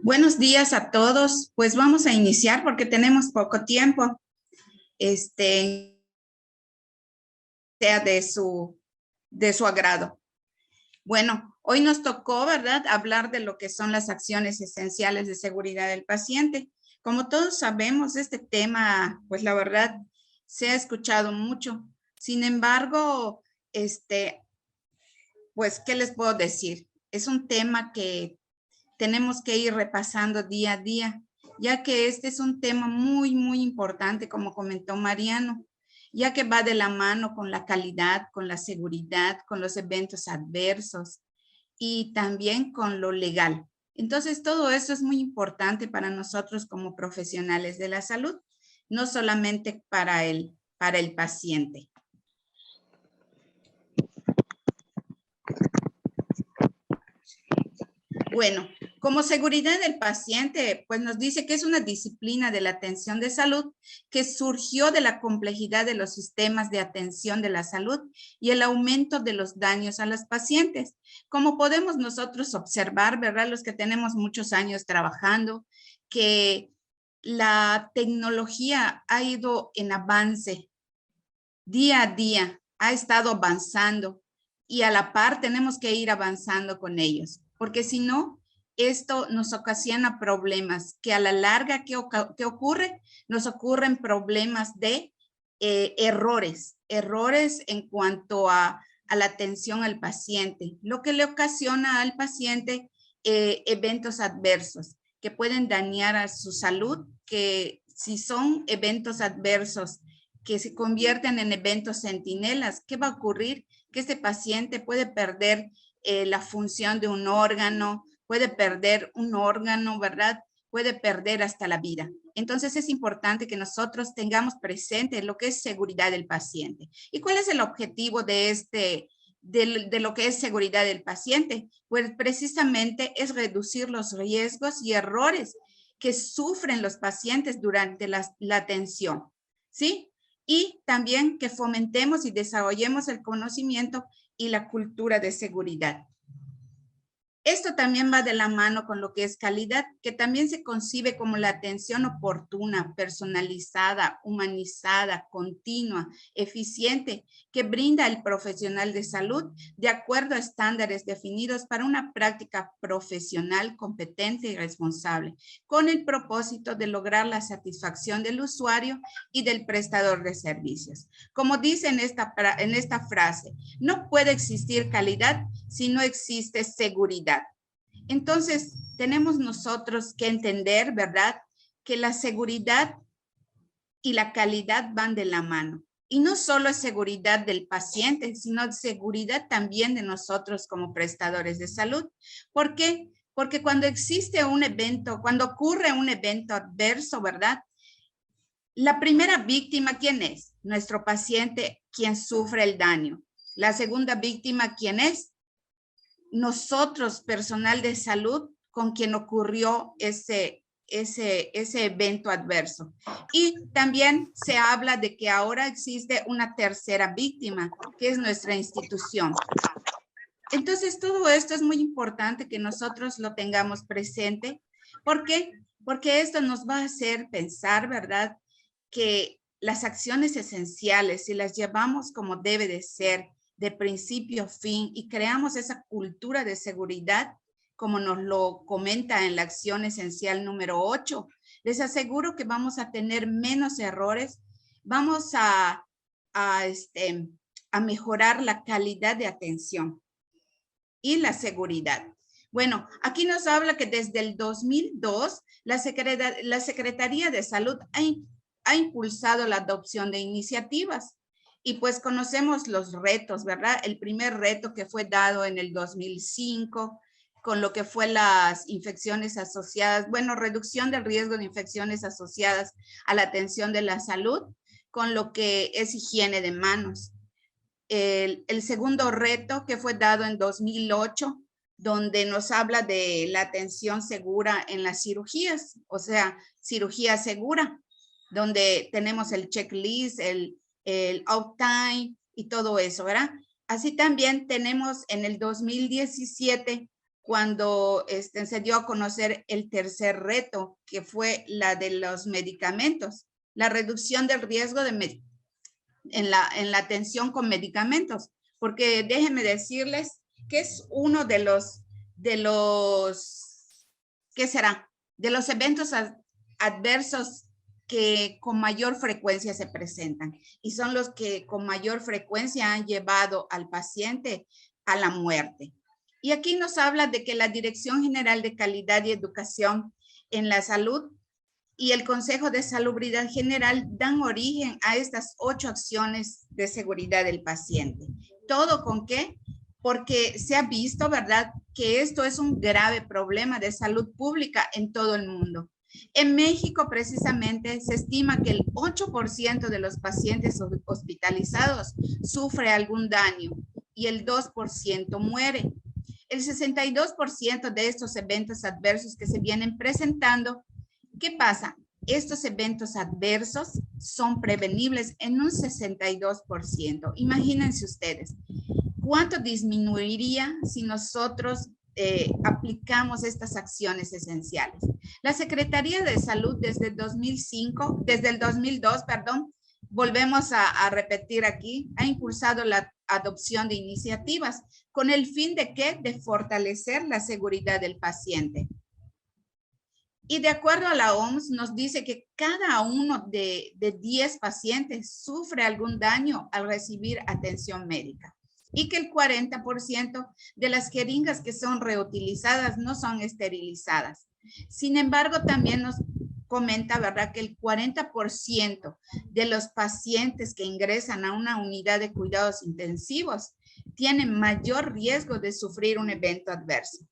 Buenos días a todos. Pues vamos a iniciar porque tenemos poco tiempo. Sea de su agrado. Bueno, hoy nos tocó, ¿verdad?, hablar de lo que son las acciones esenciales de seguridad del paciente. Como todos sabemos, este tema, pues la verdad, se ha escuchado mucho. Sin embargo, pues, ¿qué les puedo decir? Es un tema que tenemos que ir repasando día a día, ya que este es un tema muy, muy importante, como comentó Mariano, ya que va de la mano con la calidad, con la seguridad, con los eventos adversos y también con lo legal. Entonces, todo eso es muy importante para nosotros como profesionales de la salud, no solamente para el paciente. Bueno, como seguridad del paciente, pues nos dice que es una disciplina de la atención de salud que surgió de la complejidad de los sistemas de atención de la salud y el aumento de los daños a los pacientes. Como podemos nosotros observar, ¿verdad? Los que tenemos muchos años trabajando, que la tecnología ha ido en avance día a día, ha estado avanzando y a la par tenemos que ir avanzando con ellos, porque si no, esto nos ocasiona problemas que a la larga, ¿qué ocurre? Nos ocurren problemas de errores en cuanto a la atención al paciente, lo que le ocasiona al paciente eventos adversos que pueden dañar a su salud, que si son eventos adversos que se convierten en eventos centinelas, ¿qué va a ocurrir? Que este paciente puede perder la función de un órgano, puede perder un órgano, ¿verdad? Puede perder hasta la vida. Entonces es importante que nosotros tengamos presente lo que es seguridad del paciente. ¿Y cuál es el objetivo de lo que es seguridad del paciente? Pues precisamente es reducir los riesgos y errores que sufren los pacientes durante la atención, ¿sí? Y también que fomentemos y desarrollemos el conocimiento y la cultura de seguridad. Esto también va de la mano con lo que es calidad, que también se concibe como la atención oportuna, personalizada, humanizada, continua, eficiente, que brinda el profesional de salud de acuerdo a estándares definidos para una práctica profesional competente y responsable, con el propósito de lograr la satisfacción del usuario y del prestador de servicios. Como dice en esta frase, no puede existir calidad si no existe seguridad. Entonces, tenemos nosotros que entender, ¿verdad?, que la seguridad y la calidad van de la mano. Y no solo es seguridad del paciente, sino seguridad también de nosotros como prestadores de salud. ¿Por qué? Porque cuando existe un evento, cuando ocurre un evento adverso, ¿verdad?, la primera víctima, ¿quién es? Nuestro paciente, quien sufre el daño. La segunda víctima, ¿quién es? Nosotros, personal de salud, con quien ocurrió ese evento adverso. Y también se habla de que ahora existe una tercera víctima, que es nuestra institución. Entonces, todo esto es muy importante que nosotros lo tengamos presente. ¿Por qué? Porque esto nos va a hacer pensar, ¿verdad?, que las acciones esenciales, si las llevamos como debe de ser, de principio a fin, y creamos esa cultura de seguridad, como nos lo comenta en la acción esencial número 8, les aseguro que vamos a tener menos errores, vamos a mejorar la calidad de atención y la seguridad. Bueno, aquí nos habla que desde el 2002, la Secretaría de Salud ha impulsado la adopción de iniciativas y pues conocemos los retos, ¿verdad? El primer reto que fue dado en el 2005 con lo que fue las infecciones asociadas, bueno, reducción del riesgo de infecciones asociadas a la atención de la salud, con lo que es higiene de manos. El segundo reto que fue dado en 2008, donde nos habla de la atención segura en las cirugías, o sea, cirugía segura, donde tenemos el checklist, el out time y todo eso, ¿verdad? Así también tenemos en el 2017 cuando se dio a conocer el tercer reto, que fue la de los medicamentos, la reducción del riesgo en la atención con medicamentos, porque déjenme decirles que es uno de los ¿qué será? De los eventos adversos que con mayor frecuencia se presentan y son los que con mayor frecuencia han llevado al paciente a la muerte. Y aquí nos habla de que la Dirección General de Calidad y Educación en la Salud y el Consejo de Salubridad General dan origen a estas 8 acciones de seguridad del paciente. ¿Todo con qué? Porque se ha visto, ¿verdad?, que esto es un grave problema de salud pública en todo el mundo. En México, precisamente, se estima que el 8% de los pacientes hospitalizados sufre algún daño y el 2% muere. El 62% de estos eventos adversos que se vienen presentando, ¿qué pasa? Estos eventos adversos son prevenibles en un 62%. Imagínense ustedes, ¿cuánto disminuiría si nosotros aplicamos estas acciones esenciales? La Secretaría de Salud desde el 2002, volvemos a repetir aquí, ha impulsado la adopción de iniciativas con el fin de ¿qué? De fortalecer la seguridad del paciente. Y de acuerdo a la OMS nos dice que cada uno de 10 pacientes sufre algún daño al recibir atención médica y que el 40% de las jeringas que son reutilizadas no son esterilizadas. Sin embargo, también nos comenta, ¿verdad?, que el 40% de los pacientes que ingresan a una unidad de cuidados intensivos tienen mayor riesgo de sufrir un evento adverso.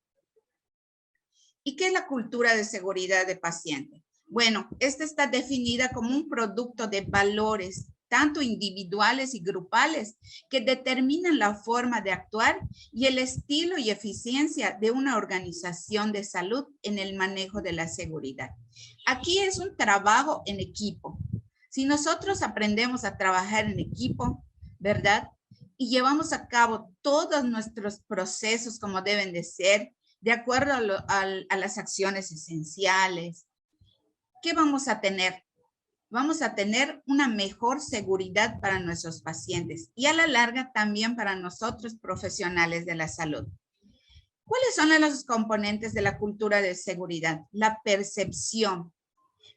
¿Y qué es la cultura de seguridad de paciente? Bueno, esta está definida como un producto de valores, tanto individuales y grupales, que determinan la forma de actuar y el estilo y eficiencia de una organización de salud en el manejo de la seguridad. Aquí es un trabajo en equipo. Si nosotros aprendemos a trabajar en equipo, ¿verdad?, y llevamos a cabo todos nuestros procesos como deben de ser, de acuerdo a las acciones esenciales, ¿qué vamos a tener? Vamos a tener una mejor seguridad para nuestros pacientes y a la larga también para nosotros profesionales de la salud. ¿Cuáles son los componentes de la cultura de seguridad? La percepción,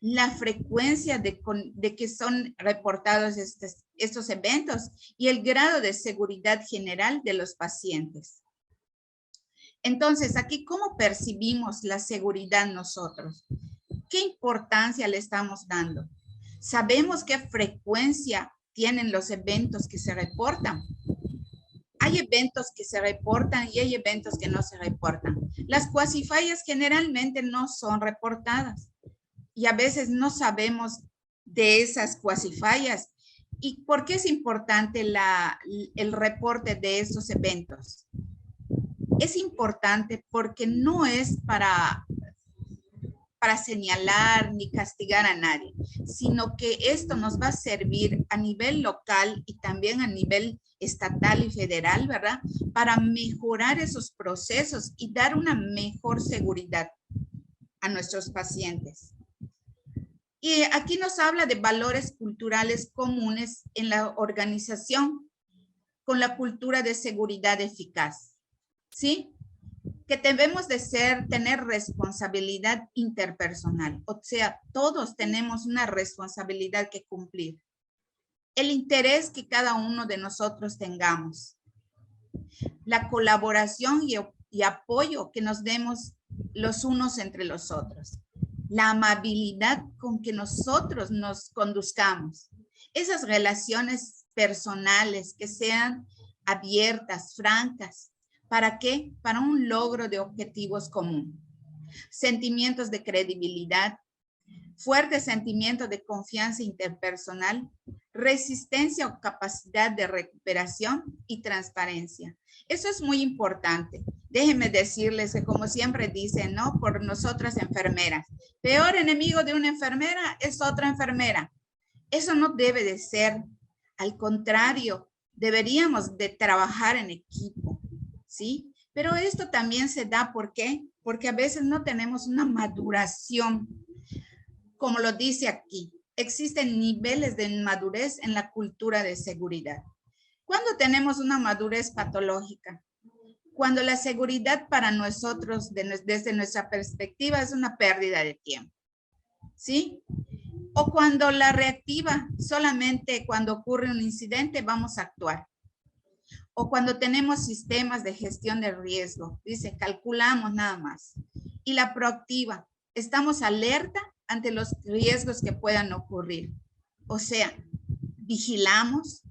la frecuencia de que son reportados estos eventos y el grado de seguridad general de los pacientes. Entonces, aquí, ¿cómo percibimos la seguridad nosotros? ¿Qué importancia le estamos dando? ¿Sabemos qué frecuencia tienen los eventos que se reportan? Hay eventos que se reportan y hay eventos que no se reportan. Las cuasifallas generalmente no son reportadas y a veces no sabemos de esas cuasifallas. ¿Y por qué es importante el reporte de esos eventos? Es importante porque no es para señalar ni castigar a nadie, sino que esto nos va a servir a nivel local y también a nivel estatal y federal, ¿verdad?, para mejorar esos procesos y dar una mejor seguridad a nuestros pacientes. Y aquí nos habla de valores culturales comunes en la organización con la cultura de seguridad eficaz. ¿Sí? Que debemos de tener responsabilidad interpersonal. O sea, todos tenemos una responsabilidad que cumplir. El interés que cada uno de nosotros tengamos. La colaboración y apoyo que nos demos los unos entre los otros. La amabilidad con que nosotros nos conduzcamos. Esas relaciones personales que sean abiertas, francas. ¿Para qué? Para un logro de objetivos comunes. Sentimientos de credibilidad, fuerte sentimiento de confianza interpersonal, resistencia o capacidad de recuperación y transparencia. Eso es muy importante. Déjenme decirles que, como siempre dicen, ¿no?, por nosotras enfermeras, peor enemigo de una enfermera es otra enfermera. Eso no debe de ser. Al contrario, deberíamos de trabajar en equipo, ¿sí? Pero esto también se da, ¿por qué? Porque a veces no tenemos una maduración, como lo dice aquí. Existen niveles de madurez en la cultura de seguridad. ¿Cuándo tenemos una madurez patológica? Cuando la seguridad para nosotros, desde nuestra perspectiva, es una pérdida de tiempo, ¿sí? O cuando la reactiva, solamente cuando ocurre un incidente vamos a actuar. O cuando tenemos sistemas de gestión de riesgo, dice, calculamos nada más. Y la proactiva, estamos alerta ante los riesgos que puedan ocurrir. O sea, vigilamos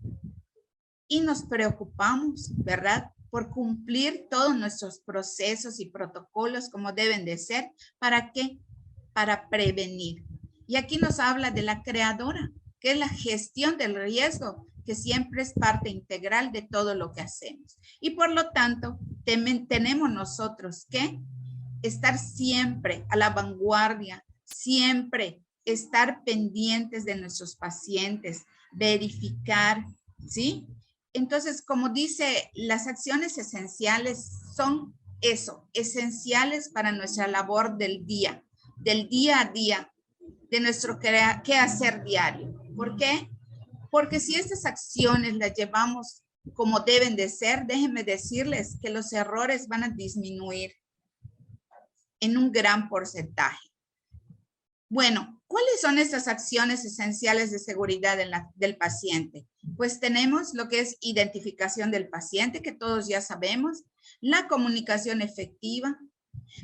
y nos preocupamos, ¿verdad? Por cumplir todos nuestros procesos y protocolos como deben de ser. ¿Para qué? Para prevenir. Y aquí nos habla de la creadora, que es la gestión del riesgo, que siempre es parte integral de todo lo que hacemos. Y por lo tanto, tenemos nosotros que estar siempre a la vanguardia, siempre estar pendientes de nuestros pacientes, verificar, ¿sí? Entonces, como dice, las acciones esenciales son eso, esenciales para nuestra labor del día a día, de nuestro quehacer diario. ¿Por qué? Porque si estas acciones las llevamos como deben de ser, déjenme decirles que los errores van a disminuir en un gran porcentaje. Bueno, ¿cuáles son estas acciones esenciales de seguridad del paciente? Pues tenemos lo que es identificación del paciente, que todos ya sabemos, la comunicación efectiva,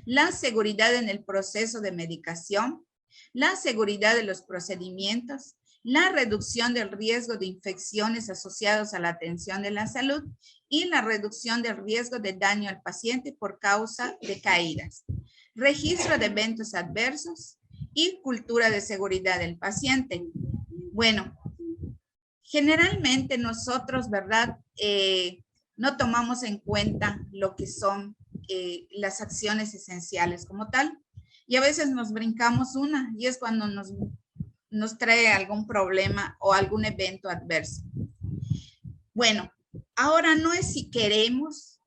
la seguridad en el proceso de medicación, la seguridad de los procedimientos, la reducción del riesgo de infecciones asociados a la atención de la salud y la reducción del riesgo de daño al paciente por causa de caídas, registro de eventos adversos y cultura de seguridad del paciente. Bueno, generalmente nosotros, ¿verdad? No tomamos en cuenta lo que son las acciones esenciales como tal. Y a veces nos brincamos una y es cuando nos trae algún problema o algún evento adverso. Bueno, ahora no es si queremos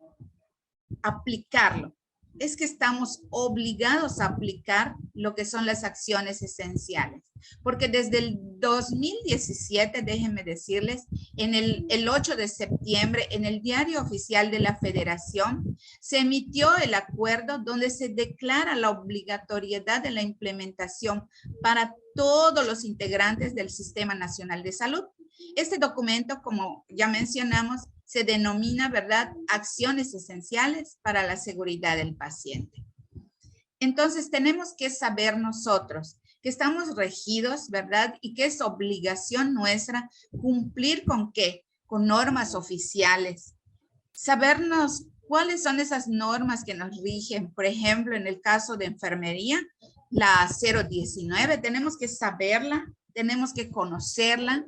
aplicarlo, es que estamos obligados a aplicar lo que son las acciones esenciales. Porque desde el 2017, déjenme decirles, en el 8 de septiembre, en el Diario Oficial de la Federación, se emitió el acuerdo donde se declara la obligatoriedad de la implementación para todos los integrantes del Sistema Nacional de Salud. Este documento, como ya mencionamos, se denomina, ¿verdad?, acciones esenciales para la seguridad del paciente. Entonces, tenemos que saber nosotros que estamos regidos, ¿verdad?, y que es obligación nuestra cumplir ¿con qué? Con normas oficiales. Sabernos cuáles son esas normas que nos rigen. Por ejemplo, en el caso de enfermería, la 019, tenemos que saberla, tenemos que conocerla.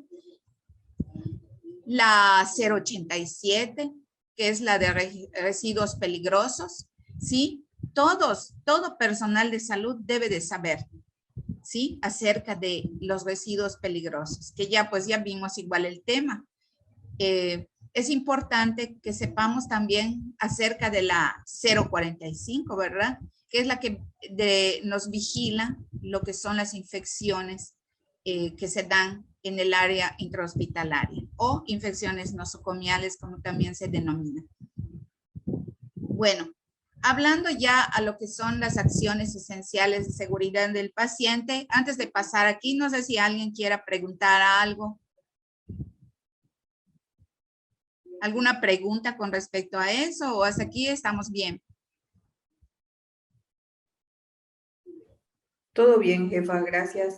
La 087, que es la de residuos peligrosos, ¿sí? Todo personal de salud debe de saber, ¿sí? Acerca de los residuos peligrosos, que ya pues ya vimos igual el tema. Es importante que sepamos también acerca de la 045, ¿verdad? Que es la que nos vigila lo que son las infecciones que se dan en el área intrahospitalaria o infecciones nosocomiales, como también se denomina. Bueno, hablando ya a lo que son las acciones esenciales de seguridad del paciente, antes de pasar aquí, no sé si alguien quiera preguntar algo. ¿Alguna pregunta con respecto a eso o hasta aquí estamos bien? Todo bien, jefa, gracias.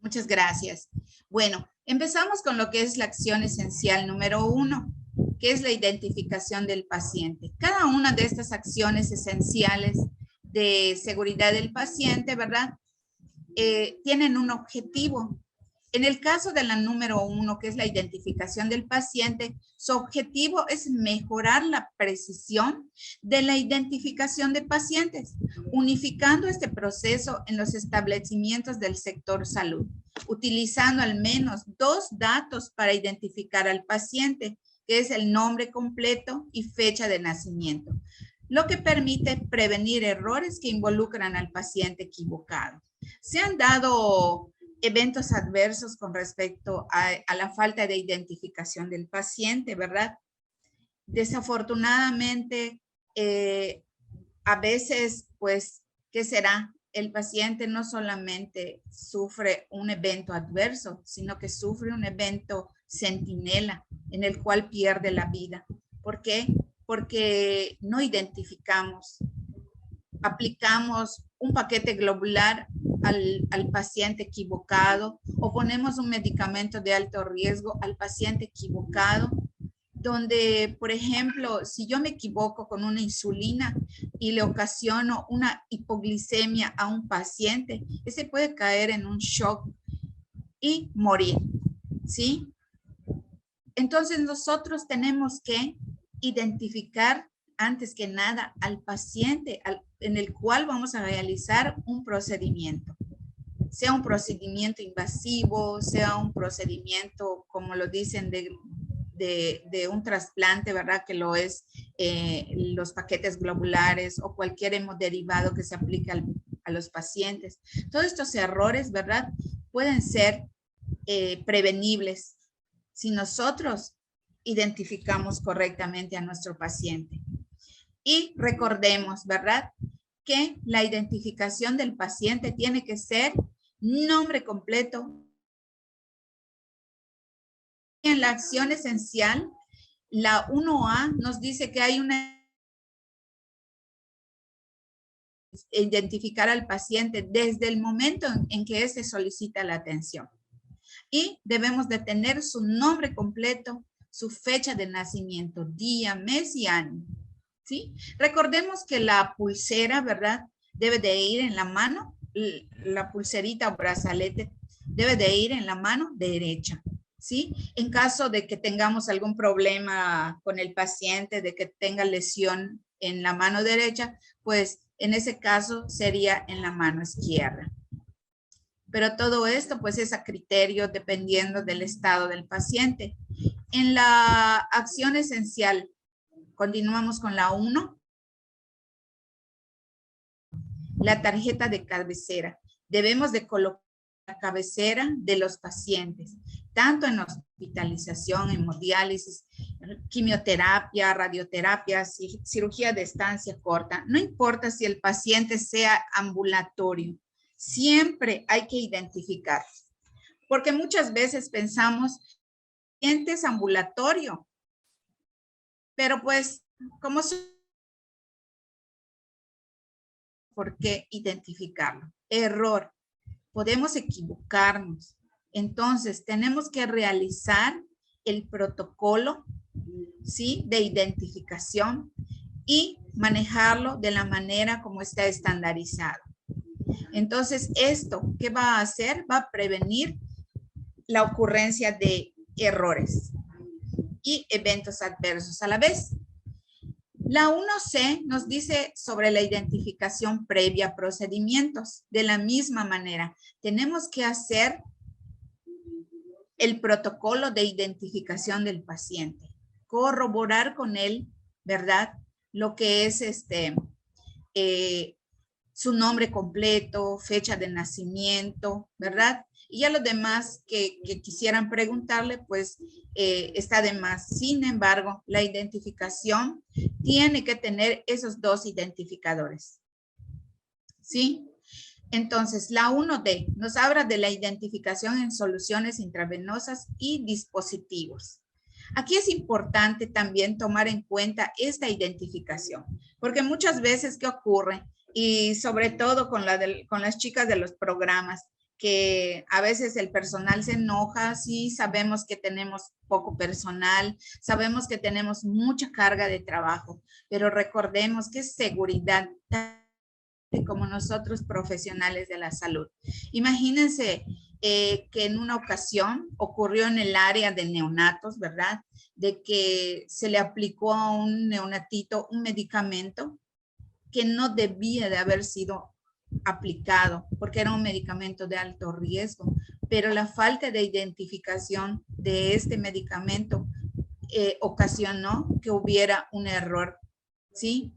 Muchas gracias. Bueno, empezamos con lo que es la acción esencial número 1, que es la identificación del paciente. Cada una de estas acciones esenciales de seguridad del paciente, ¿verdad? Tienen un objetivo. En el caso de la número 1, que es la identificación del paciente, su objetivo es mejorar la precisión de la identificación de pacientes, unificando este proceso en los establecimientos del sector salud, utilizando al menos 2 datos para identificar al paciente, que es el nombre completo y fecha de nacimiento. lo que permite prevenir errores que involucran al paciente equivocado. Se han dado eventos adversos con respecto a la falta de identificación del paciente, ¿verdad? Desafortunadamente, a veces, pues, ¿qué será? El paciente no solamente sufre un evento adverso, sino que sufre un evento centinela en el cual pierde la vida. ¿Por qué? Porque no identificamos, aplicamos un paquete globular al paciente equivocado o ponemos un medicamento de alto riesgo al paciente equivocado, donde, por ejemplo, si yo me equivoco con una insulina y le ocasiono una hipoglicemia a un paciente, ese puede caer en un shock y morir, ¿sí? Entonces nosotros tenemos que identificar antes que nada al paciente en el cual vamos a realizar un procedimiento. Sea un procedimiento invasivo, sea un procedimiento, como lo dicen, de un trasplante, ¿verdad? Que lo es los paquetes globulares o cualquier hemoderivado que se aplique a los pacientes. Todos estos errores, ¿verdad? Pueden ser prevenibles si nosotros identificamos correctamente a nuestro paciente. Y recordemos, ¿verdad? Que la identificación del paciente tiene que ser nombre completo. En la acción esencial, la 1A nos dice que hay una identificar al paciente desde el momento en que se solicita la atención. Y debemos de tener su nombre completo, su fecha de nacimiento, día, mes y año. ¿Sí? Recordemos que la pulsera, ¿verdad? Debe de ir en la mano, la pulserita o brazalete debe de ir en la mano derecha. ¿Sí? En caso de que tengamos algún problema con el paciente, de que tenga lesión en la mano derecha, pues en ese caso sería en la mano izquierda. Pero todo esto pues es a criterio dependiendo del estado del paciente. En la acción esencial, continuamos con la 1. La tarjeta de cabecera. Debemos de colocar la cabecera de los pacientes, tanto en hospitalización, hemodiálisis, quimioterapia, radioterapia, cirugía de estancia corta. No importa si el paciente sea ambulatorio, siempre hay que identificar. Porque muchas veces pensamos, el paciente es ambulatorio, pero pues, ¿cómo por qué identificarlo? Error. Podemos equivocarnos. Entonces, tenemos que realizar el protocolo, ¿sí? De identificación y manejarlo de la manera como está estandarizado. Entonces, ¿esto qué va a hacer? Va a prevenir la ocurrencia de errores y eventos adversos a la vez. La 1C nos dice sobre la identificación previa a procedimientos. De la misma manera, tenemos que hacer el protocolo de identificación del paciente, corroborar con él, ¿verdad? Lo que es su nombre completo, fecha de nacimiento, ¿verdad? Y ya los demás que quisieran preguntarle, pues está de más. Sin embargo, la identificación tiene que tener esos dos identificadores. ¿Sí? Entonces, la 1D nos habla de la identificación en soluciones intravenosas y dispositivos. Aquí es importante también tomar en cuenta esta identificación, porque muchas veces, ¿qué ocurre? Y sobre todo con las chicas de los programas, que a veces el personal se enoja, sí sabemos que tenemos poco personal, sabemos que tenemos mucha carga de trabajo, pero recordemos que es seguridad como nosotros profesionales de la salud. Imagínense que en una ocasión ocurrió en el área de neonatos, ¿verdad? De que se le aplicó a un neonatito un medicamento que no debía de haber sido aplicado porque era un medicamento de alto riesgo, pero la falta de identificación de este medicamento ocasionó que hubiera un error, ¿sí?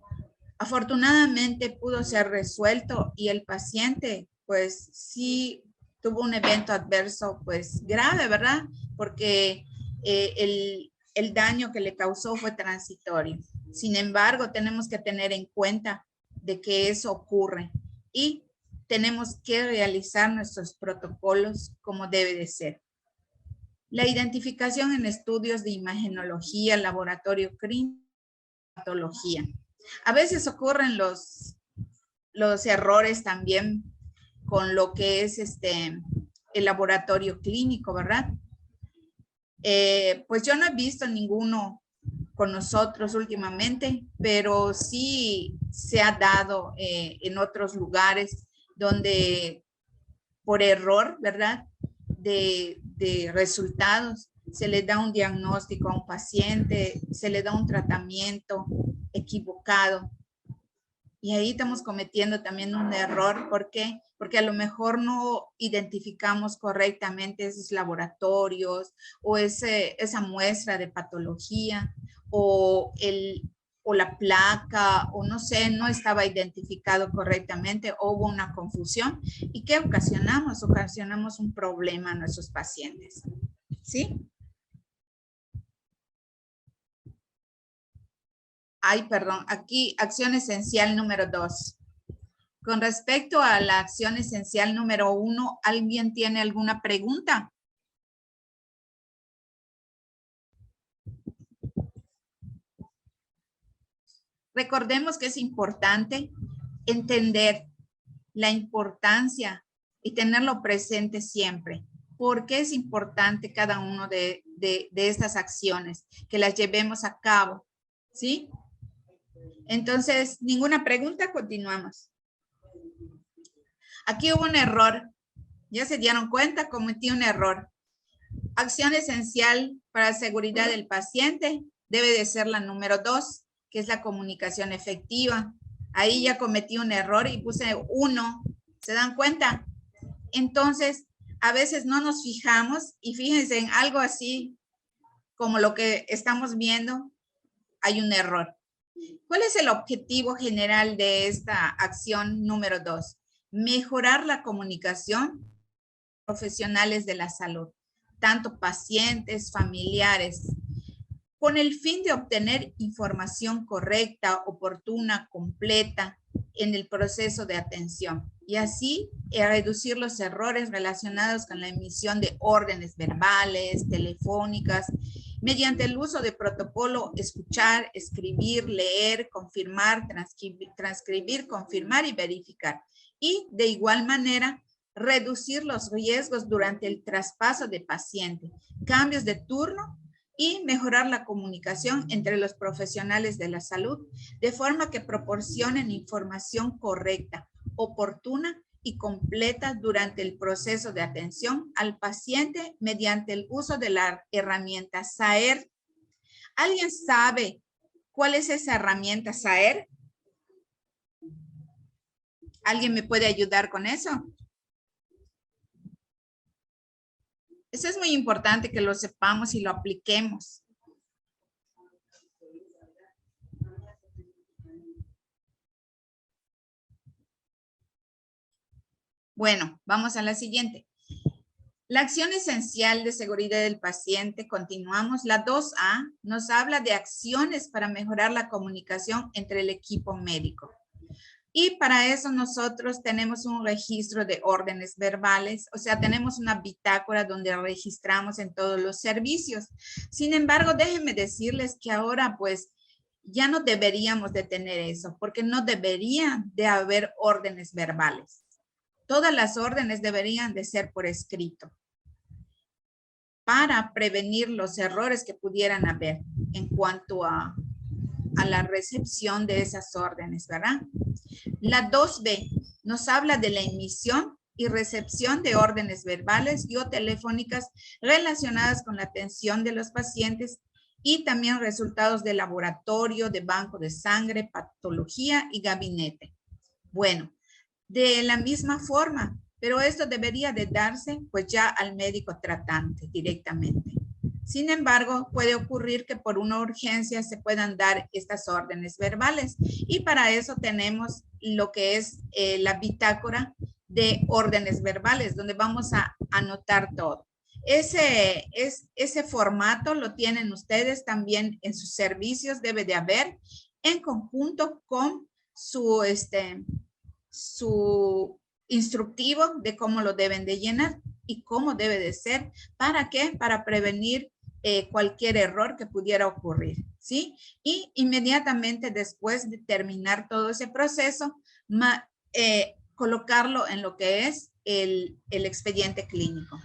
Afortunadamente pudo ser resuelto y el paciente pues sí tuvo un evento adverso pues grave, ¿verdad? Porque el daño que le causó fue transitorio. Sin embargo, tenemos que tener en cuenta de que eso ocurre y tenemos que realizar nuestros protocolos como debe de ser. La identificación en estudios de imagenología, laboratorio clínico, patología. A veces ocurren los errores también con lo que es el laboratorio clínico, ¿verdad? Pues yo no he visto ninguno con nosotros últimamente, pero sí se ha dado en otros lugares donde por error, ¿verdad? De resultados, se le da un diagnóstico a un paciente, se le da un tratamiento equivocado. Y ahí estamos cometiendo también un error. ¿Por qué? Porque a lo mejor no identificamos correctamente esos laboratorios o esa muestra de patología o la placa, o no sé, no estaba identificado correctamente, o hubo una confusión. ¿Y qué ocasionamos? Ocasionamos un problema a nuestros pacientes. ¿Sí? Ay, perdón, aquí acción esencial número 2. Con respecto a la acción esencial número 1, ¿alguien tiene alguna pregunta? Recordemos que es importante entender la importancia y tenerlo presente siempre. ¿Por qué es importante cada uno de estas acciones? Que las llevemos a cabo, ¿sí? Entonces, ninguna pregunta, continuamos. Aquí hubo un error. ¿Ya se dieron cuenta? Cometí un error. Acción esencial para la seguridad del paciente debe de ser la número 2, que es la comunicación efectiva. Ahí ya cometí un error y puse 1. ¿Se dan cuenta? Entonces, a veces no nos fijamos y fíjense en algo así como lo que estamos viendo, hay un error. ¿Cuál es el objetivo general de esta acción número 2? Mejorar la comunicación profesionales de la salud, tanto pacientes, familiares, con el fin de obtener información correcta, oportuna, completa en el proceso de atención y así reducir los errores relacionados con la emisión de órdenes verbales, telefónicas, mediante el uso de protocolo escuchar, escribir, leer, confirmar, transcribir, confirmar y verificar. Y de igual manera, reducir los riesgos durante el traspaso de paciente, cambios de turno y mejorar la comunicación entre los profesionales de la salud de forma que proporcionen información correcta, oportuna y completa durante el proceso de atención al paciente mediante el uso de la herramienta SAER. ¿Alguien sabe cuál es esa herramienta SAER? ¿Alguien me puede ayudar con eso? Eso es muy importante que lo sepamos y lo apliquemos. Bueno, vamos a la siguiente. La acción esencial de seguridad del paciente, continuamos. La 2A nos habla de acciones para mejorar la comunicación entre el equipo médico. Y para eso nosotros tenemos un registro de órdenes verbales, o sea, tenemos una bitácora donde registramos en todos los servicios. Sin embargo, déjenme decirles que ahora pues ya no deberíamos de tener eso, porque no deberían de haber órdenes verbales. Todas las órdenes deberían de ser por escrito para prevenir los errores que pudieran haber en cuanto a la recepción de esas órdenes, ¿verdad? La 2B nos habla de la emisión y recepción de órdenes verbales y o telefónicas relacionadas con la atención de los pacientes y también resultados de laboratorio, de banco de sangre, patología y gabinete. Bueno, de la misma forma, pero esto debería de darse pues ya al médico tratante directamente. Sin embargo, puede ocurrir que por una urgencia se puedan dar estas órdenes verbales y para eso tenemos lo que es la bitácora de órdenes verbales, donde vamos a anotar todo. Ese formato lo tienen ustedes también en sus servicios, debe de haber en conjunto con su instructivo de cómo lo deben de llenar y cómo debe de ser. ¿Para qué? Para prevenir cualquier error que pudiera ocurrir, ¿sí? Y inmediatamente después de terminar todo ese proceso, colocarlo en lo que es el expediente clínico.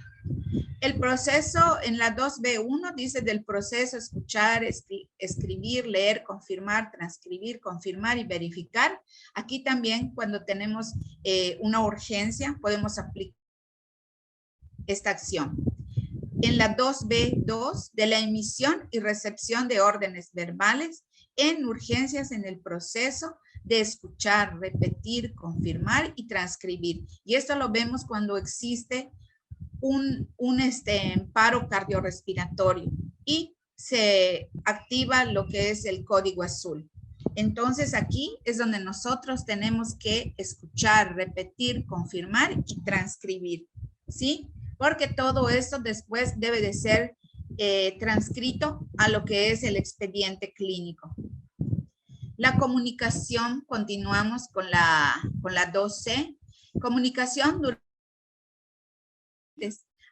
El proceso en la 2B1 dice del proceso escuchar, escribir, leer, confirmar, transcribir, confirmar y verificar. Aquí también cuando tenemos una urgencia podemos aplicar esta acción. En la 2B2 de la emisión y recepción de órdenes verbales en urgencias en el proceso de escuchar, repetir, confirmar y transcribir. Y esto lo vemos cuando existe un paro cardiorrespiratorio y se activa lo que es el código azul. Entonces aquí es donde nosotros tenemos que escuchar, repetir, confirmar y transcribir, ¿sí? Porque todo esto después debe de ser transcrito a lo que es el expediente clínico. La comunicación, continuamos con la 2C. Comunicación durante.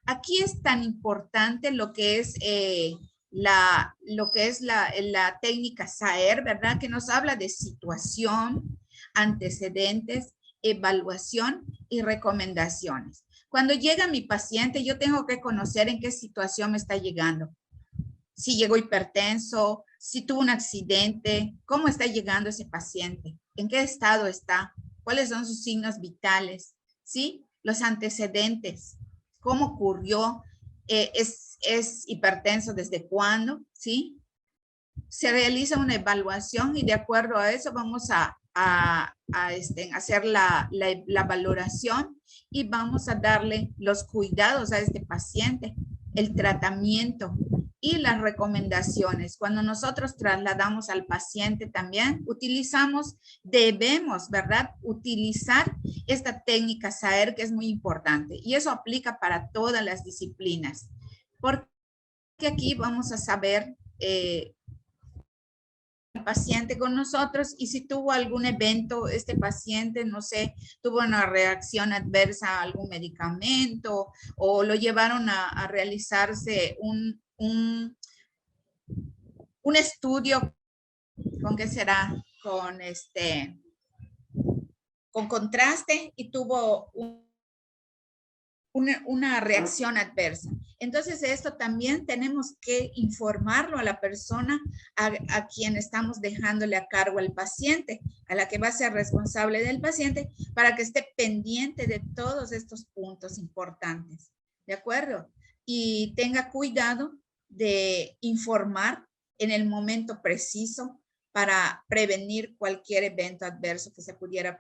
Aquí es tan importante lo que es la técnica SAER, ¿verdad? Que nos habla de situación, antecedentes, evaluación y recomendaciones. Cuando llega mi paciente, yo tengo que conocer en qué situación me está llegando. Si llegó hipertenso, si tuvo un accidente, cómo está llegando ese paciente, en qué estado está, cuáles son sus signos vitales, ¿sí? Los antecedentes, cómo ocurrió, es hipertenso desde cuándo, ¿sí? Se realiza una evaluación y de acuerdo a eso vamos a hacer la valoración y vamos a darle los cuidados a este paciente, el tratamiento y las recomendaciones. Cuando nosotros trasladamos al paciente también, debemos, ¿verdad? Utilizar esta técnica SAER que es muy importante y eso aplica para todas las disciplinas. Porque aquí vamos a saber el paciente con nosotros y si tuvo algún evento, este paciente, no sé, tuvo una reacción adversa a algún medicamento o lo llevaron a realizarse un estudio, ¿con qué será? Con contraste y tuvo una reacción adversa. Entonces, esto también tenemos que informarlo a la persona a quien estamos dejándole a cargo al paciente, a la que va a ser responsable del paciente, para que esté pendiente de todos estos puntos importantes. ¿De acuerdo? Y tenga cuidado de informar en el momento preciso para prevenir cualquier evento adverso que se pudiera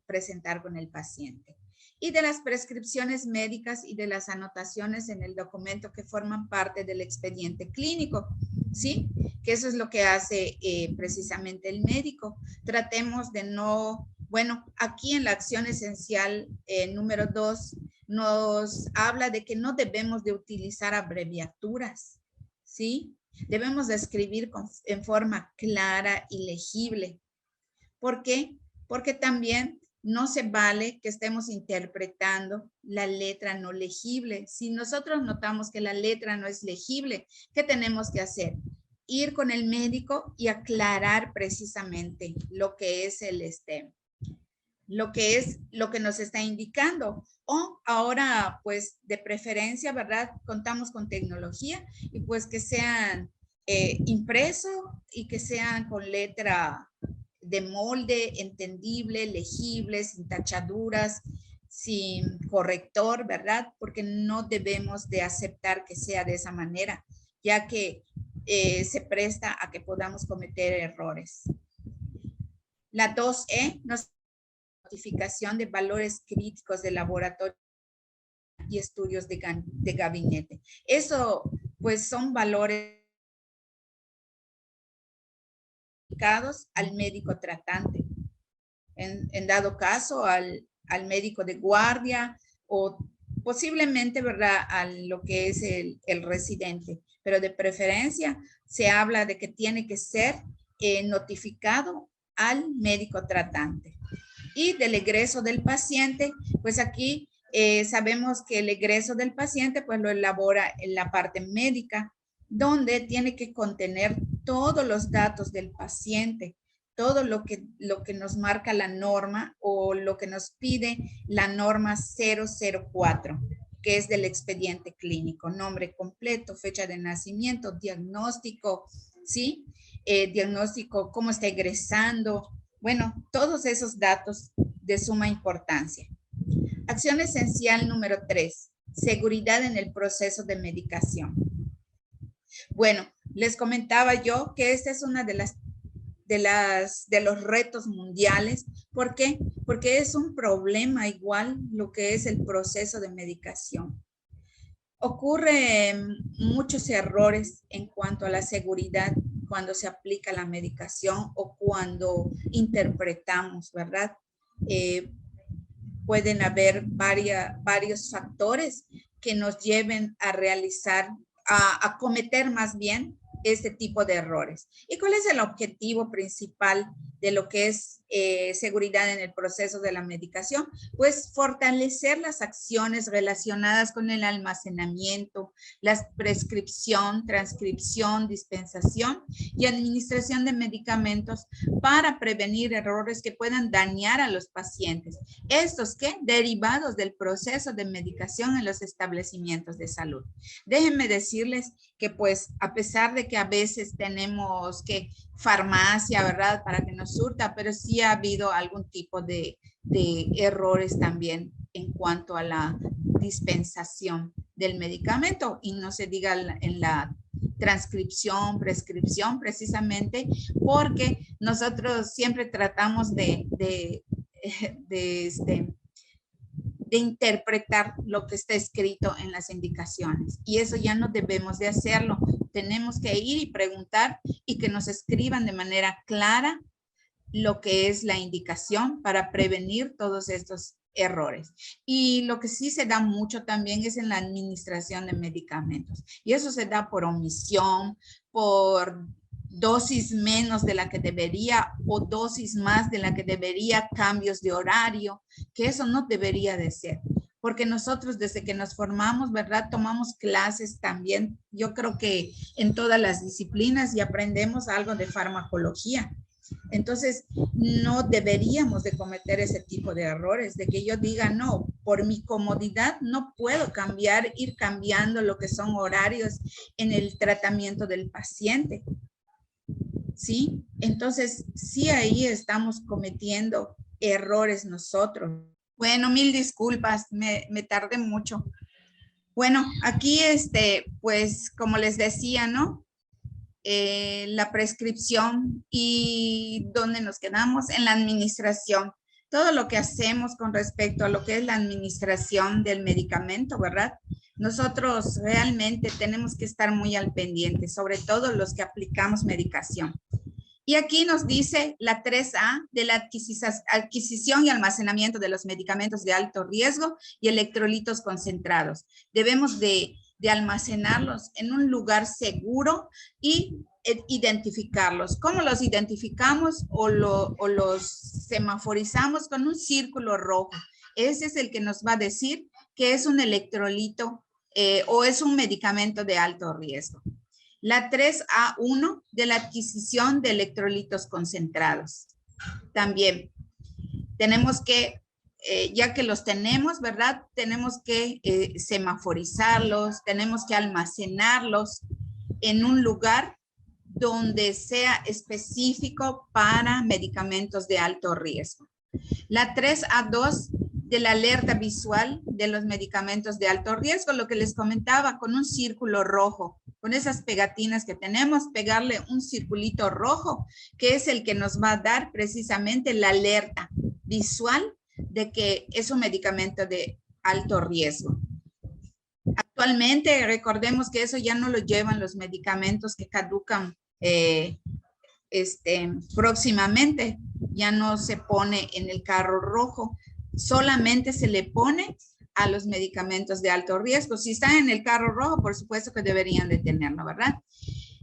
presentar con el paciente. Y de las prescripciones médicas y de las anotaciones en el documento que forman parte del expediente clínico, ¿sí? Que eso es lo que hace precisamente el médico. Tratemos de no, bueno, aquí en la acción esencial número 2 nos habla de que no debemos de utilizar abreviaturas, ¿sí? Debemos de escribir en forma clara y legible. ¿Por qué? Porque también no se vale que estemos interpretando la letra no legible. Si nosotros notamos que la letra no es legible, ¿qué tenemos que hacer? Ir con el médico y aclarar precisamente lo que es lo que nos está indicando. O ahora, pues, de preferencia, ¿verdad? Contamos con tecnología y pues que sean impreso y que sean con letra de molde, entendible, legible, sin tachaduras, sin corrector, ¿verdad? Porque no debemos de aceptar que sea de esa manera, ya que se presta a que podamos cometer errores. La 2E nos notificación de valores críticos de laboratorio y estudios de gabinete. Eso pues son valores dedicados al médico tratante. En dado caso, al médico de guardia o posiblemente, ¿verdad?, a lo que es el residente. Pero de preferencia se habla de que tiene que ser notificado al médico tratante. Y del egreso del paciente, pues aquí sabemos que el egreso del paciente pues lo elabora en la parte médica, donde tiene que contener todos los datos del paciente, todo lo que nos marca la norma o lo que nos pide la norma 004, que es del expediente clínico, nombre completo, fecha de nacimiento, diagnóstico, ¿sí? Diagnóstico, cómo está egresando, bueno, todos esos datos de suma importancia. Acción esencial número 3, seguridad en el proceso de medicación. Bueno, les comentaba yo que esta es una de los retos mundiales. ¿Por qué? Porque es un problema igual lo que es el proceso de medicación. Ocurren muchos errores en cuanto a la seguridad cuando se aplica la medicación o cuando interpretamos, ¿verdad? Pueden haber varios factores que nos lleven a realizar, a cometer más bien este tipo de errores. ¿Y cuál es el objetivo principal de lo que es seguridad en el proceso de la medicación? Pues fortalecer las acciones relacionadas con el almacenamiento, la prescripción, transcripción, dispensación y administración de medicamentos para prevenir errores que puedan dañar a los pacientes. Estos que derivados del proceso de medicación en los establecimientos de salud. Déjenme decirles que pues a pesar de que a veces tenemos que farmacia, ¿verdad?, para que nos surta, pero sí ha habido algún tipo de errores también en cuanto a la dispensación del medicamento y no se diga en la transcripción, prescripción, precisamente porque nosotros siempre tratamos de interpretar lo que está escrito en las indicaciones. Y eso ya no debemos de hacerlo. Tenemos que ir y preguntar y que nos escriban de manera clara lo que es la indicación para prevenir todos estos errores. Y lo que sí se da mucho también es en la administración de medicamentos. Y eso se da por omisión, por dosis menos de la que debería o dosis más de la que debería, cambios de horario, que eso no debería de ser. Porque nosotros desde que nos formamos, ¿verdad? Tomamos clases también, yo creo que en todas las disciplinas y aprendemos algo de farmacología. Entonces, no deberíamos de cometer ese tipo de errores, de que yo diga, no, por mi comodidad no puedo cambiar, ir cambiando lo que son horarios en el tratamiento del paciente. ¿Sí? Entonces, sí, ahí estamos cometiendo errores nosotros. Bueno, mil disculpas, me tardé mucho. Bueno, aquí, pues, como les decía, ¿no? La prescripción y dónde nos quedamos en la administración. Todo lo que hacemos con respecto a lo que es la administración del medicamento, ¿verdad? Nosotros realmente tenemos que estar muy al pendiente, sobre todo los que aplicamos medicación. Y aquí nos dice la 3A de la adquisición y almacenamiento de los medicamentos de alto riesgo y electrolitos concentrados. Debemos de almacenarlos en un lugar seguro y identificarlos. ¿Cómo los identificamos o los semaforizamos? Con un círculo rojo. Ese es el que nos va a decir que es un electrolito o es un medicamento de alto riesgo. La 3A1 de la adquisición de electrolitos concentrados. También tenemos que, ya que los tenemos, ¿verdad? Tenemos que semaforizarlos, tenemos que almacenarlos en un lugar donde sea específico para medicamentos de alto riesgo. La 3A2 de la alerta visual de los medicamentos de alto riesgo, lo que les comentaba, con un círculo rojo, con esas pegatinas que tenemos, pegarle un circulito rojo, que es el que nos va a dar precisamente la alerta visual de que es un medicamento de alto riesgo. Actualmente, recordemos que eso ya no lo llevan los medicamentos que caducan próximamente. Ya no se pone en el carro rojo, solamente se le pone a los medicamentos de alto riesgo. Si están en el carro rojo, por supuesto que deberían de tenerlo, ¿verdad?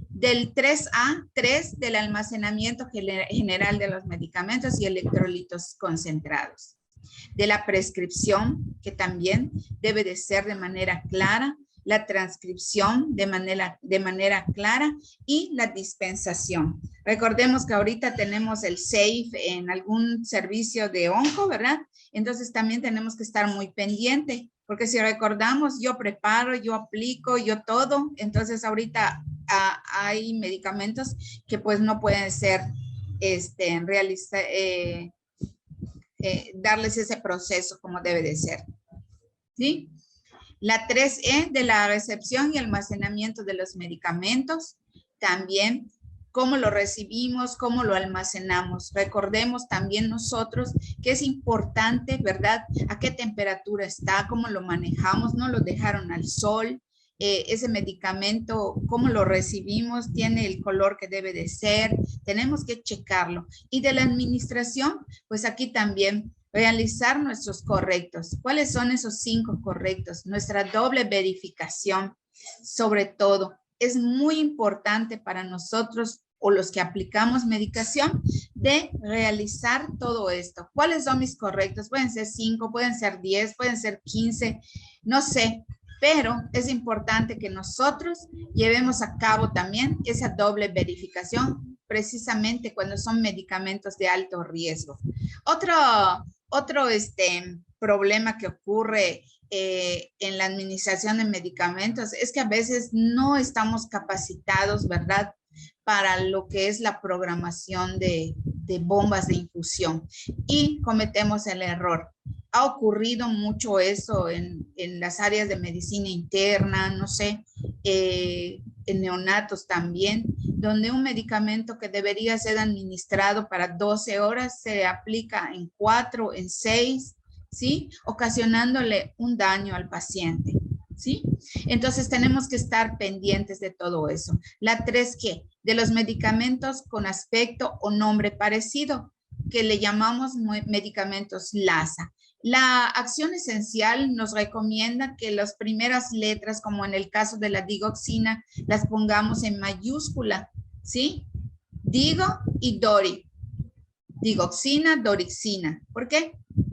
Del 3A, 3 del almacenamiento general de los medicamentos y electrolitos concentrados. De la prescripción, que también debe de ser de manera clara, la transcripción de manera clara y la dispensación. Recordemos que ahorita tenemos el SAFE en algún servicio de onco, ¿verdad? Entonces también tenemos que estar muy pendiente, porque si recordamos, yo preparo, yo aplico, yo todo, entonces ahorita hay medicamentos que pues no pueden ser darles ese proceso como debe de ser, ¿sí? La 3E de la recepción y almacenamiento de los medicamentos, también cómo lo recibimos, cómo lo almacenamos. Recordemos también nosotros que es importante, ¿verdad? A qué temperatura está, cómo lo manejamos, no lo dejaron al sol. Ese medicamento, cómo lo recibimos, tiene el color que debe de ser, tenemos que checarlo. Y de la administración, pues aquí también realizar nuestros correctos. ¿Cuáles son esos 5 correctos? Nuestra doble verificación, sobre todo, es muy importante para nosotros o los que aplicamos medicación de realizar todo esto. ¿Cuáles son mis correctos? Pueden ser 5, pueden ser 10, pueden ser 15, no sé, pero es importante que nosotros llevemos a cabo también esa doble verificación precisamente cuando son medicamentos de alto riesgo. Otro problema que ocurre en la administración de medicamentos es que a veces no estamos capacitados, ¿verdad?, para lo que es la programación de bombas de infusión y cometemos el error. Ha ocurrido mucho eso en las áreas de medicina interna, no sé, en neonatos también, donde un medicamento que debería ser administrado para 12 horas se aplica en 4, en 6, ¿sí? Ocasionándole un daño al paciente, ¿sí? Entonces tenemos que estar pendientes de todo eso. La 3G, de los medicamentos con aspecto o nombre parecido, que le llamamos medicamentos LASA. La acción esencial nos recomienda que las primeras letras, como en el caso de la digoxina, las pongamos en mayúscula, ¿sí? Digo y Dori. Digoxina, dorixina. ¿Por qué?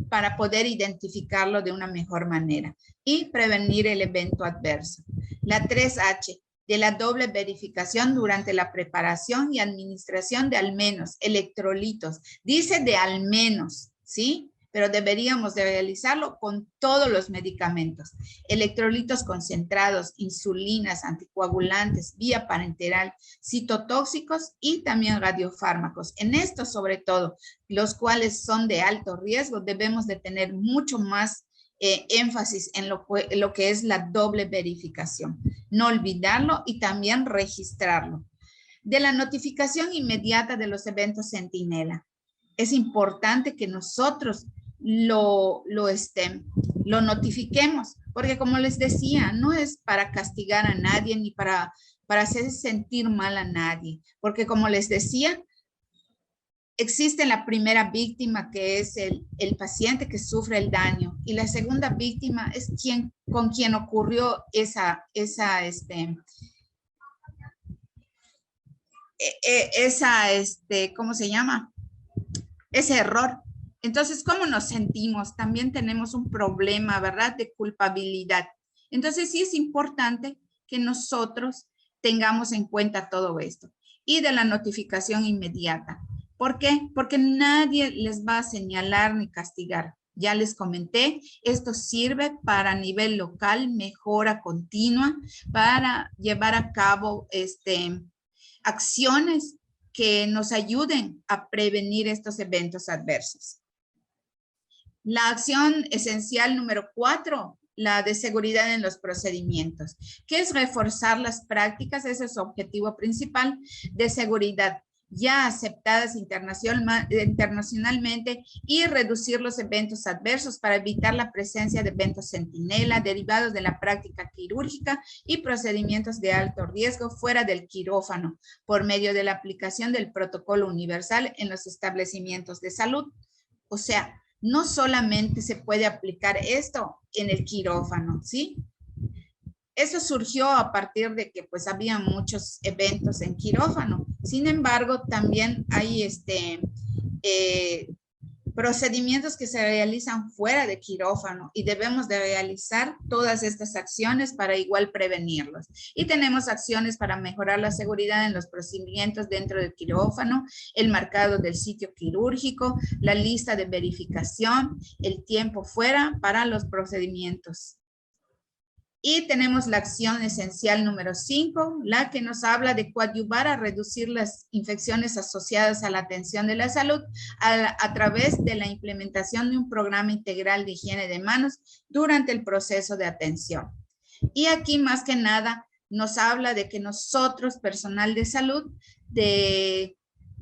Para poder identificarlo de una mejor manera y prevenir el evento adverso. La 3H, de la doble verificación durante la preparación y administración de al menos electrolitos. Dice de al menos, ¿sí? Pero deberíamos de realizarlo con todos los medicamentos. Electrolitos concentrados, insulinas, anticoagulantes, vía parenteral, citotóxicos y también radiofármacos. En estos, sobre todo, los cuales son de alto riesgo, debemos de tener mucho más énfasis en lo que es la doble verificación. No olvidarlo y también registrarlo. De la notificación inmediata de los eventos centinela. Es importante que nosotros lo notifiquemos, porque como les decía, no es para castigar a nadie ni para hacer sentir mal a nadie, porque como les decía, existe la primera víctima, que es el paciente que sufre el daño, y la segunda víctima es con quien ocurrió ¿cómo se llama? Ese error. Entonces, ¿cómo nos sentimos? También tenemos un problema, ¿verdad?, de culpabilidad. Entonces, sí es importante que nosotros tengamos en cuenta todo esto. Y de la notificación inmediata. ¿Por qué? Porque nadie les va a señalar ni castigar. Ya les comenté, esto sirve para nivel local, mejora continua, para llevar a cabo acciones que nos ayuden a prevenir estos eventos adversos. La acción esencial número 4, la de seguridad en los procedimientos, que es reforzar las prácticas, ese es su objetivo principal, de seguridad ya aceptadas internacionalmente y reducir los eventos adversos para evitar la presencia de eventos centinela derivados de la práctica quirúrgica y procedimientos de alto riesgo fuera del quirófano por medio de la aplicación del protocolo universal en los establecimientos de salud. O sea, no solamente se puede aplicar esto en el quirófano, ¿sí? Eso surgió a partir de que pues había muchos eventos en quirófano. Sin embargo, también hay procedimientos que se realizan fuera de quirófano y debemos de realizar todas estas acciones para igual prevenirlos. Y tenemos acciones para mejorar la seguridad en los procedimientos dentro del quirófano, el marcado del sitio quirúrgico, la lista de verificación, el tiempo fuera para los procedimientos. Y tenemos la acción esencial número 5, la que nos habla de coadyuvar a reducir las infecciones asociadas a la atención de la salud a través de la implementación de un programa integral de higiene de manos durante el proceso de atención. Y aquí más que nada nos habla de que nosotros, personal de salud,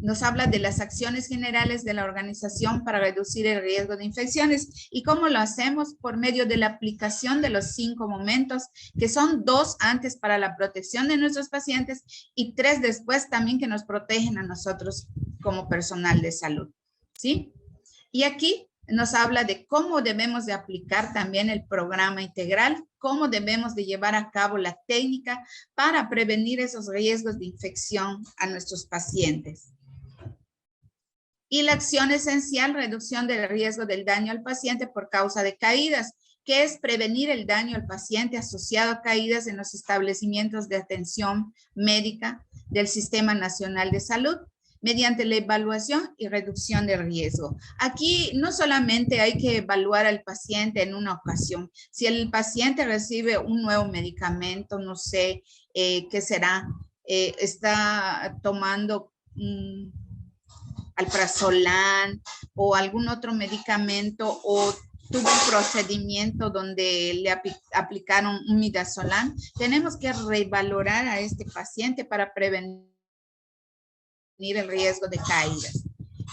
nos habla de las acciones generales de la organización para reducir el riesgo de infecciones. ¿Y cómo lo hacemos? Por medio de la aplicación de los 5 momentos, que son 2 antes para la protección de nuestros pacientes y 3 después también que nos protegen a nosotros como personal de salud, ¿sí? Y aquí nos habla de cómo debemos de aplicar también el programa integral, cómo debemos de llevar a cabo la técnica para prevenir esos riesgos de infección a nuestros pacientes. Y la acción esencial, reducción del riesgo del daño al paciente por causa de caídas, que es prevenir el daño al paciente asociado a caídas en los establecimientos de atención médica del Sistema Nacional de Salud, mediante la evaluación y reducción del riesgo. Aquí no solamente hay que evaluar al paciente en una ocasión. Si el paciente recibe un nuevo medicamento, no sé qué será, está tomando alprazolam o algún otro medicamento o tuvo un procedimiento donde le aplicaron un midazolam, tenemos que revalorar a este paciente para prevenir el riesgo de caídas.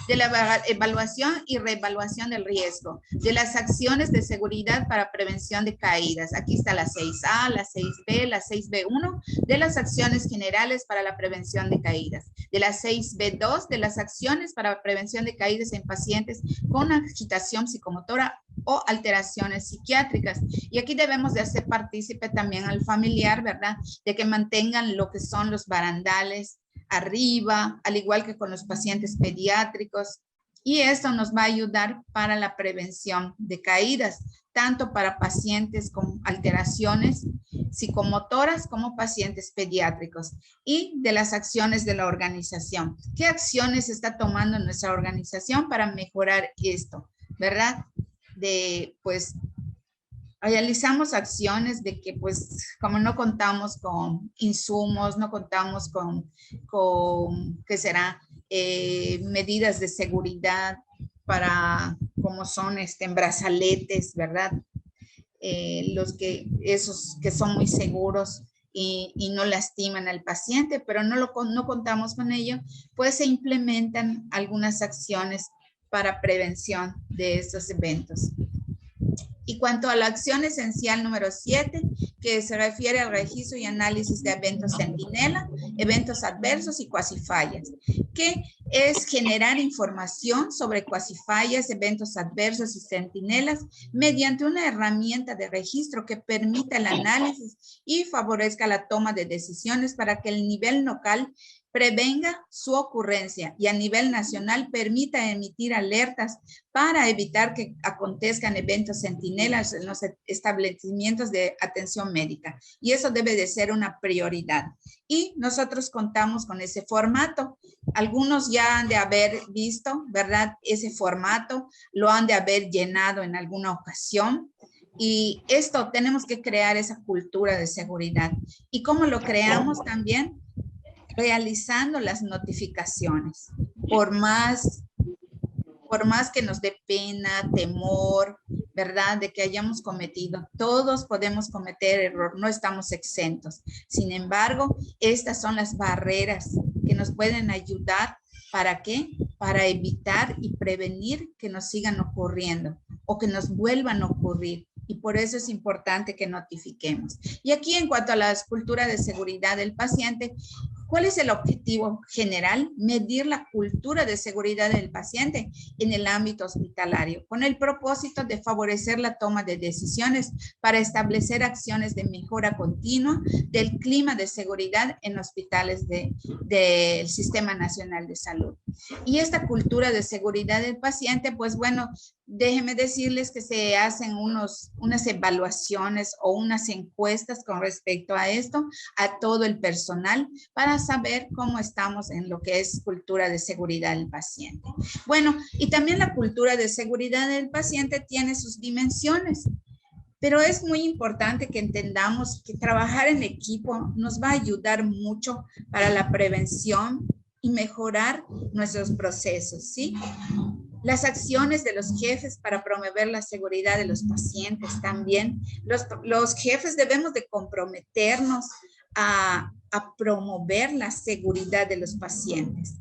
De la evaluación y reevaluación del riesgo, de las acciones de seguridad para prevención de caídas. Aquí está la 6A, la 6B, la 6B1, de las acciones generales para la prevención de caídas. De la 6B2, de las acciones para prevención de caídas en pacientes con agitación psicomotora o alteraciones psiquiátricas. Y aquí debemos de hacer partícipe también al familiar, ¿verdad? De que mantengan lo que son los barandales arriba, al igual que con los pacientes pediátricos. Y esto nos va a ayudar para la prevención de caídas, tanto para pacientes con alteraciones psicomotoras como pacientes pediátricos. Y de las acciones de la organización. ¿Qué acciones está tomando nuestra organización para mejorar esto? ¿Verdad? Pues, realizamos acciones de que, pues, como no contamos con insumos, no contamos con ¿qué será? Medidas de seguridad para, como son en brazaletes, ¿verdad? Esos que son muy seguros y no lastiman al paciente, pero no contamos con ello, pues se implementan algunas acciones para prevención de estos eventos. Y cuanto a la acción esencial número 7, que se refiere al registro y análisis de eventos centinela, eventos adversos y cuasifallas, que es generar información sobre cuasifallas, eventos adversos y centinelas mediante una herramienta de registro que permita el análisis y favorezca la toma de decisiones para que el nivel local prevenga su ocurrencia y a nivel nacional permita emitir alertas para evitar que acontezcan eventos centinelas en los establecimientos de atención médica. Y eso debe de ser una prioridad. Y nosotros contamos con ese formato. Algunos ya han de haber visto, ¿verdad? Ese formato lo han de haber llenado en alguna ocasión. Y esto tenemos que crear esa cultura de seguridad. ¿Y cómo lo creamos también? Realizando las notificaciones, por más que nos dé pena, temor, ¿verdad? De que hayamos cometido. Todos podemos cometer error, no estamos exentos. Sin embargo, estas son las barreras que nos pueden ayudar ¿Para qué? Para evitar y prevenir que nos sigan ocurriendo o que nos vuelvan a ocurrir. Y por eso es importante que notifiquemos. Y aquí, en cuanto a la cultura de seguridad del paciente, ¿cuál es el objetivo general? Medir la cultura de seguridad del paciente en el ámbito hospitalario, con el propósito de favorecer la toma de decisiones para establecer acciones de mejora continua del clima de seguridad en hospitales del Sistema Nacional de Salud. Y esta cultura de seguridad del paciente, pues bueno, déjenme decirles que se hacen unas evaluaciones o unas encuestas con respecto a esto, a todo el personal, para saber cómo estamos en lo que es cultura de seguridad del paciente. Bueno, y también la cultura de seguridad del paciente tiene sus dimensiones, pero es muy importante que entendamos que trabajar en equipo nos va a ayudar mucho para la prevención y mejorar nuestros procesos, ¿sí? Las acciones de los jefes para promover la seguridad de los pacientes también. Los jefes debemos de comprometernos a promover la seguridad de los pacientes.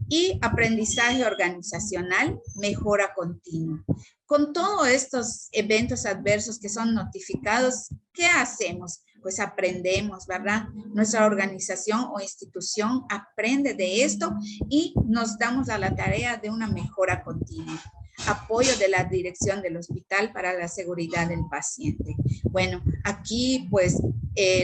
Y aprendizaje organizacional, mejora continua. Con todos estos eventos adversos que son notificados, ¿qué hacemos? Pues aprendemos, ¿verdad? Nuestra organización o institución aprende de esto y nos damos a la tarea de una mejora continua. Apoyo de la dirección del hospital para la seguridad del paciente. Bueno, aquí pues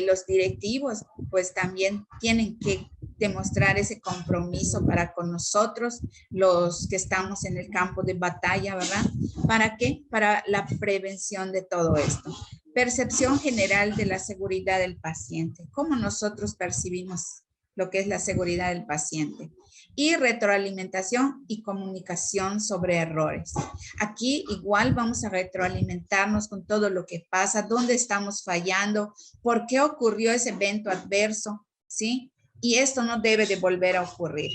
los directivos pues también tienen que demostrar ese compromiso para con nosotros, los que estamos en el campo de batalla, ¿verdad? ¿Para qué? Para la prevención de todo esto. Percepción general de la seguridad del paciente. ¿Cómo nosotros percibimos lo que es la seguridad del paciente? Y retroalimentación y comunicación sobre errores. Aquí igual vamos a retroalimentarnos con todo lo que pasa, dónde estamos fallando, por qué ocurrió ese evento adverso, ¿sí? Y esto no debe de volver a ocurrir.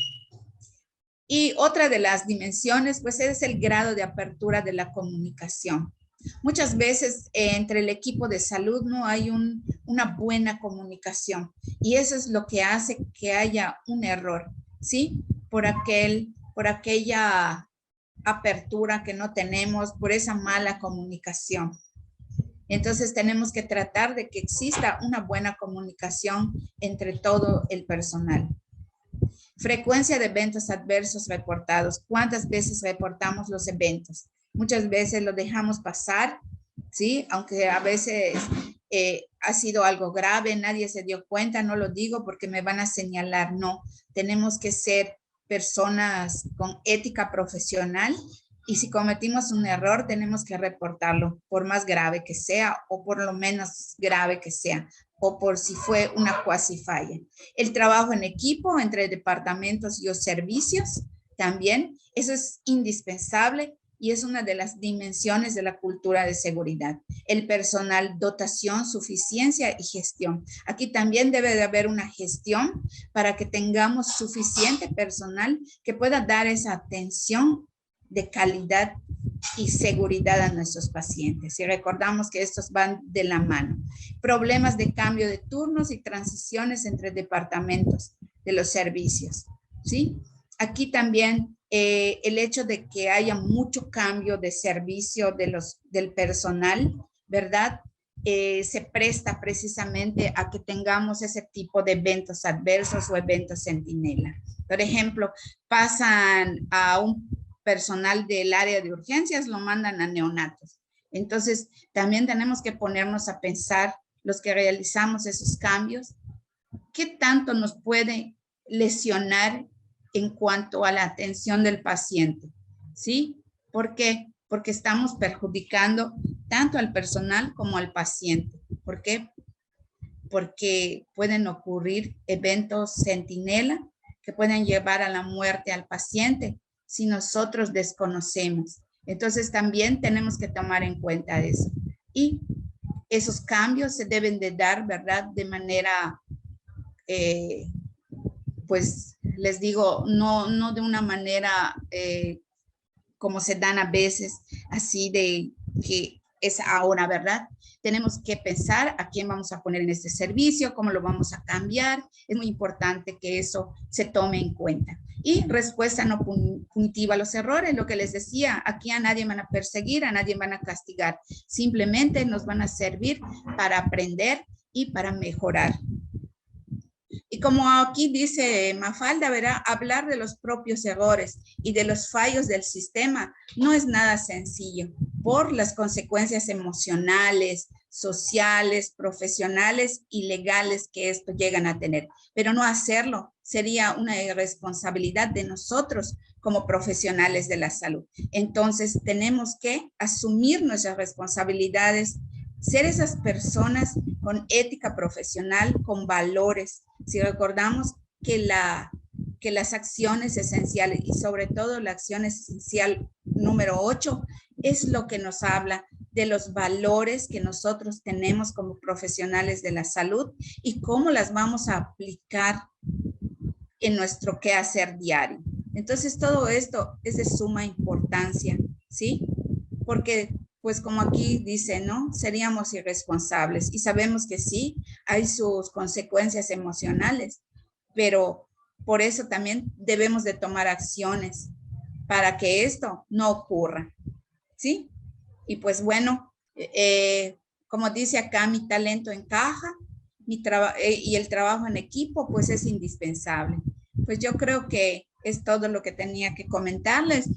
Y otra de las dimensiones, pues es el grado de apertura de la comunicación. Muchas veces entre el equipo de salud no hay una buena comunicación y eso es lo que hace que haya un error, ¿sí? Por aquella apertura que no tenemos, por esa mala comunicación. Entonces tenemos que tratar de que exista una buena comunicación entre todo el personal. Frecuencia de eventos adversos reportados. ¿Cuántas veces reportamos los eventos? Muchas veces lo dejamos pasar, ¿sí? Aunque a veces ha sido algo grave, nadie se dio cuenta, no lo digo porque me van a señalar, no. Tenemos que ser personas con ética profesional y si cometimos un error tenemos que reportarlo, por más grave que sea o por lo menos grave que sea, o por si fue una cuasi falla. El trabajo en equipo entre departamentos y los servicios también, eso es indispensable y es una de las dimensiones de la cultura de seguridad. El personal, dotación, suficiencia y gestión. Aquí también debe de haber una gestión para que tengamos suficiente personal que pueda dar esa atención de calidad y seguridad a nuestros pacientes. Y recordamos que estos van de la mano. Problemas de cambio de turnos y transiciones entre departamentos de los servicios, ¿sí? Aquí también el hecho de que haya mucho cambio de servicio del personal, ¿verdad? Se presta precisamente a que tengamos ese tipo de eventos adversos o eventos centinela. Por ejemplo, pasan a un personal del área de urgencias, lo mandan a neonatos. Entonces, también tenemos que ponernos a pensar, los que realizamos esos cambios, ¿qué tanto nos puede lesionar en cuanto a la atención del paciente? ¿Sí? ¿Por qué? Porque estamos perjudicando tanto al personal como al paciente. ¿Por qué? Porque pueden ocurrir eventos centinela que pueden llevar a la muerte al paciente si nosotros desconocemos. Entonces también tenemos que tomar en cuenta eso. Y esos cambios se deben de dar, ¿verdad? De manera, pues les digo, no de una manera como se dan a veces, así de que es ahora, ¿verdad? Tenemos que pensar a quién vamos a poner en este servicio, cómo lo vamos a cambiar. Es muy importante que eso se tome en cuenta. Y respuesta no punitiva a los errores, lo que les decía, aquí a nadie van a perseguir, a nadie van a castigar, simplemente nos van a servir para aprender y para mejorar. Y como aquí dice Mafalda, ¿verdad? Hablar de los propios errores y de los fallos del sistema no es nada sencillo por las consecuencias emocionales, sociales, profesionales y legales que esto llegan a tener. Pero no hacerlo sería una irresponsabilidad de nosotros como profesionales de la salud. Entonces tenemos que asumir nuestras responsabilidades, ser esas personas con ética profesional, con valores. Si recordamos que las acciones esenciales y sobre todo la acción esencial número 8 es lo que nos habla de los valores que nosotros tenemos como profesionales de la salud y cómo las vamos a aplicar en nuestro quehacer diario. Entonces todo esto es de suma importancia, ¿sí? Porque pues como aquí dice, ¿no? Seríamos irresponsables y sabemos que sí, hay sus consecuencias emocionales, pero por eso también debemos de tomar acciones para que esto no ocurra, ¿sí? Y pues bueno, como dice acá, mi talento encaja y el trabajo en equipo pues es indispensable. Pues yo creo que es todo lo que tenía que comentarles.